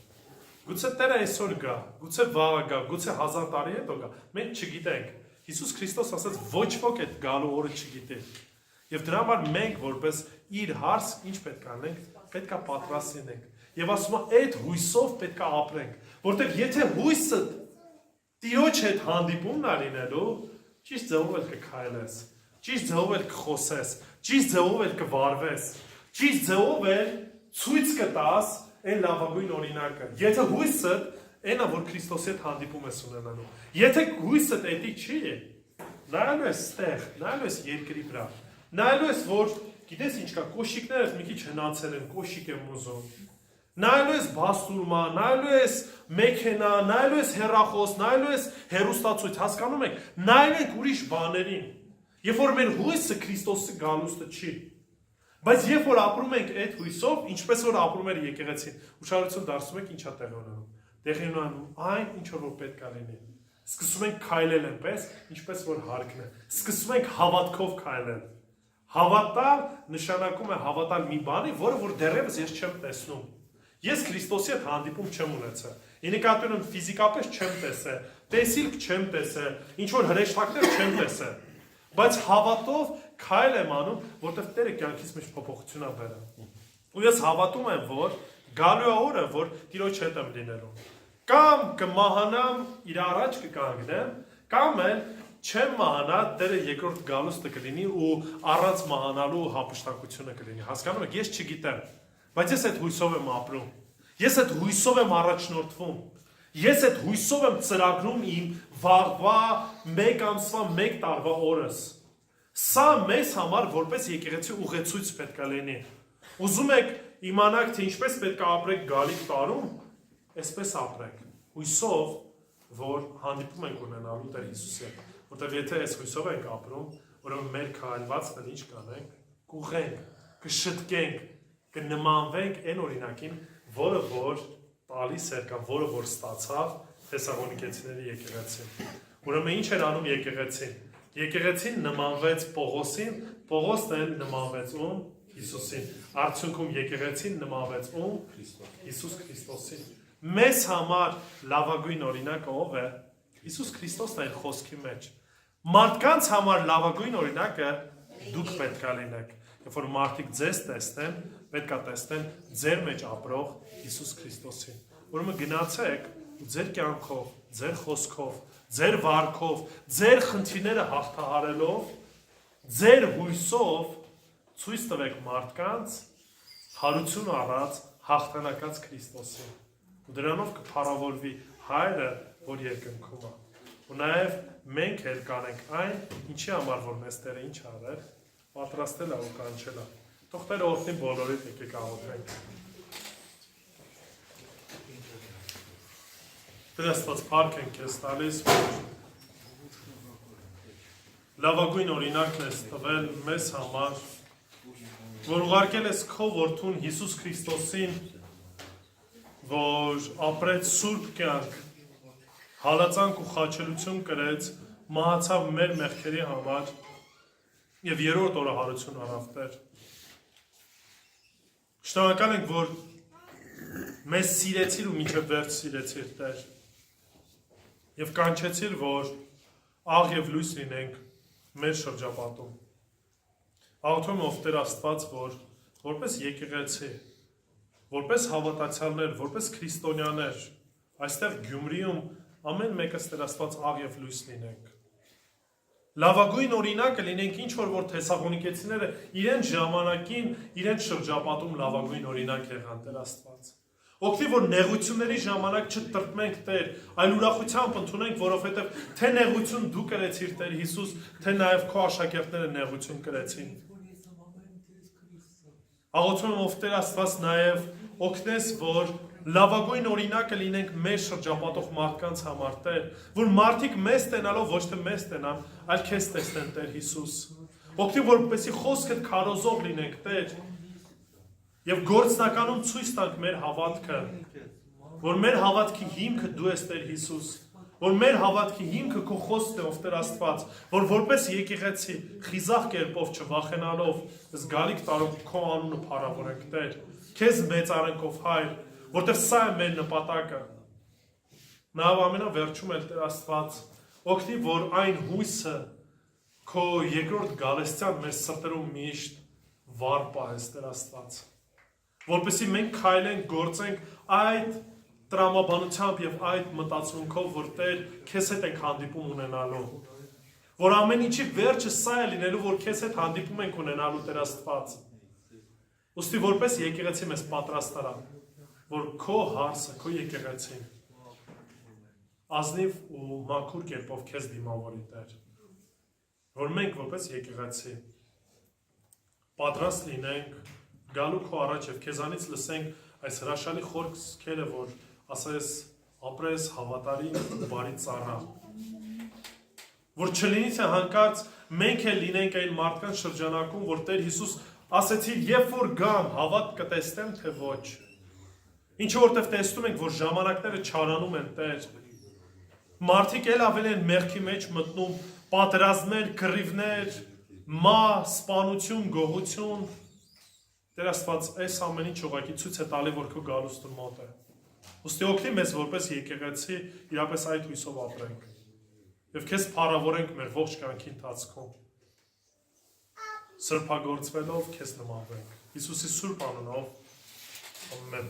Գուցե Տերը այսօր գա, գուցե վաղը գա, գուցե 1000 տարի հետո գա, մենք չգիտենք։ Հիսուս Քրիստոս ասաց, ոչ ոք այդ գալու օրը չգիտի։ Եվ դրա համար մենք որպես իր հարց ինչ պետք է անենք, պետք է պատրաստ լինենք։ Եվ ասում է, այդ հույսով պետք է ապրենք, որտեղ եթե հույսը Տիրոջ հետ հանդիպումն է լինելու, ճիշտ ձևով էլ կքայլես, ճիշտ ձևով էլ կխոսես, ճիշտ ձևով էլ կվարվես, ճիշտ ձևով էլ ցույց կտաս այն լավագույն օրինակը։ Եթե հույսը այնա, որ Քրիստոսի հետ հանդիպում ես ունենալու։ Եթե հույսը էդի չի, նայելու ես ստեղ, նայելու ես երկրի վրա, նայելու ես, որ գիտես ինչ կա, կոշիկներս մի քիչ հնացել են, կոշիկ եմ ուզում։ Նայելու ես բաստուրմա, նայելու ես մեքենա, նայելու ես հեռախոս, նայելու ես հեռուստացույց, հասկանում եք, նայելու ենք ուրիշ բաներին։ Երբ որ մեր հույսը Քրիստոսի գալուստը չի։ Բայց երբ որ ապրում ենք այդ հույսով, ինչպես որ ապրում էր եկեղեցին, ուշադրություն դարձնում եք ինչա տեղի ունենում։ Տեղի ունենում այն, ինչ որ պետք է լինի։ Սկսում ենք քայլել այնպես, ինչպես որ հարկն է։ Սկսում ենք հավատքով քայլել։ Հավատալ նշանակում է հավատալ մի բանի, որը որ դեռևս ես չեմ տեսնում։ Ես Քրիստոսի հետ հանդիպում չեմ ունեցել։ Ի նկատի ունեմ ֆիզիկապես չեմ տեսել, տեսիլք չեմ տեսել, ինչ որ հրեշտակներ չեմ տեսել։ Բայց հավատով քայլ եմ անում, որտեղ Տերը կյանքից մեջ փոփոխություն է բերում։ Ու ես հավատում եմ, որ գալու է օրը, որ Տիրոջ հետ եմ լինելու։ Կամ կմահանամ, իր առաջ կկանգնեմ, կամ էլ չեմ մահանա, Տերը երկրորդ գալուստը կլինի ու առանց մահանալու հափշտակությունը կլինի։ Հասկանում եք, ես չգիտեմ, բայց ես այդ հույսով եմ ապրում։ Ես այդ հույսով եմ առաջնորդվում։ Ես այդ հույսով եմ ծրագրում իմ վաղվա 1 ամսվա 1 տարվա օրս։ Սա մեզ համար որպես եկեղեցի ուղեցույց պետք է լինի։ Ուզում եք իմանաք, թե ինչպես պետք է ապրեք գալիք տարում, այսպես ապրեք։ Հույսով, որ հանդիպում ենք ունենալու Տեր Հիսուսի հետ։ Որտեղ եթե այս հույսով ենք ապրում, ուրեմն մեր քայլվածն ինչ կանենք, կուղենք, կշտկենք, կնմանվենք այն օրինակին, որը որ տալիս էր կամ որը որ ստացավ Թեսաղոնիկեցիների եկեղեցին։ Ուրեմն ինչ էր անում եկեղեցին։ Եկեղեցին նմանվեց Պողոսին, Պողոսն էլ նմանվեց ում Հիսուսին։ Արդյունքում եկեղեցին նմանվեց ում Հիսուս Քրիստոսին։ Մեզ համար լավագույն օրինակը ով է։ Հիսուս Քրիստոսն է խոսքի մեջ։ Մարդկանց համար լավագույն օրինակը դուք պետք է լինեք։ Երբ որ մարդիկ ձեզ տեսնեն, պետք է տեսնեն ձեր մեջ ապրող Հիսուս Քրիստոսին։ Ուրեմն գնացեք ու ձեր կյանքով, ձեր խոսքով, ձեր վարքով, ձեր խնդիրները հաղթահարելով, ձեր հույսով ցույց տվեք մարդկանց հարություն առած հաղթանակած Քրիստոսին։ Ու դրանով կփառավորվի Հայրը, որ երկնքում է։ Ու նաև մենք էլ կանենք այն, ինչի համար որ մեզ Տերը ինչ արել, պատրաստել է ու կանչել է։ Թող Տերը օրհնի բոլորիդ, եկեք աղոթենք։ Տեր Աստված, փառք ենք քեզ տալիս, որ լավագույն օրինակն ես տվել մեզ համար, որ ուղարկել ես քո որդուն Հիսուս Քրիստոսին, որ ապրեց սուրբ կյանք, հալածանք ու խաչելություն կրեց, մահացավ մեր մեղքերի համար եւ երրորդ օրը հարություն առավ Տեր։ Շնորհակալ ենք, որ մեզ սիրեցիր ու մինչև վերջ սիրեցիր Տեր եւ կանչեցիր, որ աղ եւ լույս լինենք մեր շրջապատում։ Աղոթում ով Տեր Աստված, որ որպես եկեղեցի, որպես հավատացյալներ, որպես քրիստոնյաներ, այստեղ Գյումրիում ամեն մեկս Տեր Աստված աղ եւ լույս լինենք։ Լավագույն օրինակը լինենք ինչ որ Թեսաղոնիկեցիները իրենց ժամանակին, իրենց շրջապատում լավագույն օրինակ եղան Տեր Աստված։ Օգնի, որ նեղությունների ժամանակ չտրտմենք Տեր, այլ ուրախությամբ ընդունենք, որովհետև թե նեղություն դու կրեցիր Տեր Հիսուս, թե նաև քո աշակերտները նեղություն կրեցին։ Աղոթում եմ ով Տեր Աստված նաև օգնես, որ լավագույն օրինակը լինենք մեր շրջապատող մարդկանց համար Տեր, որ մարդիկ մեզ տենալով ոչ թե մեզ տենան, այլ քեզ տեսնեն Տեր Հիսուս։ Օգնի, որպեսզի խոսքդ քարոզող լինենք Տեր, եւ գործնականում ցույց տանք մեր հավատքը, որ մեր հավատքի հիմքը դու ես Տեր Հիսուս, որ մեր հավատքի հիմքը քո խոսքն է ով Տեր Աստված, որ որպես եկեղեցի խիզախ կերպով չվախենալով զգալիք տարով քո անունը փառավորենք Տեր, քեզ մեծարենք ով Հայր, որտեղ սա է մեր նպատակը։ Նաեւ ամենավերջում էլ Տեր Աստված, օգնի, որ այն հույսը քո երկրորդ գալստյան մեր սրտերում միշտ վառ պահես Տեր Աստված, որպեսզի մենք քայլենք, գործենք այդ տրամաբանությամբ եւ այդ մտածմունքով, որ Տեր քեզ հետ ենք հանդիպում ունենալու, որ ամեն ինչի վերջը սա է լինելու, որ քեզ հետ հանդիպում ենք ունենալու Տեր Աստված։ Ուստի որպես եկեղեցի մեզ պատրաստարա, որ քո հարսը, քո եկեղեցին ազնիվ ու մաքուր կերպով քեզ դիմավորի Տեր, որ մենք որպես եկեղեցի պատրաստ լինենք գալու քո առաջ եւ քեզանից լսենք այս հրաշալի խոսքերը, որ ասես ապրես հավատարիմ ու բարի ծառա, որ չլինի թե հանկարծ մենք էլ լինենք այն մարդկանց շրջանակում, որ Տեր Հիսուս ասեցիր, երբ որ գամ, հավատ կտեսնեմ, թե ոչ։ Ինչը որտեվ տեսնում ենք, որ ժամանակները չարանում են Տեր։ Մարդիկ էլ ավելի են մեղքի մեջ մտնում, պատերազմներ, կռիվներ, սպանություն, գողություն։ Տեր Աստված, այս ամեն ինչ ուղղակի ցույց է տալի, որ քո գալուստը մոտ է։ Ուստի օգնի մեզ որպես եկեղեցի իրապես այդ հույսով ապրենք։ Եվ քեզ փառավորենք մեր ողջ կյանքի ընթացքում։ Սրբագործվելով քեզ նմանվենք։ Հիսուսի սուրբ անունով։ Ամեն։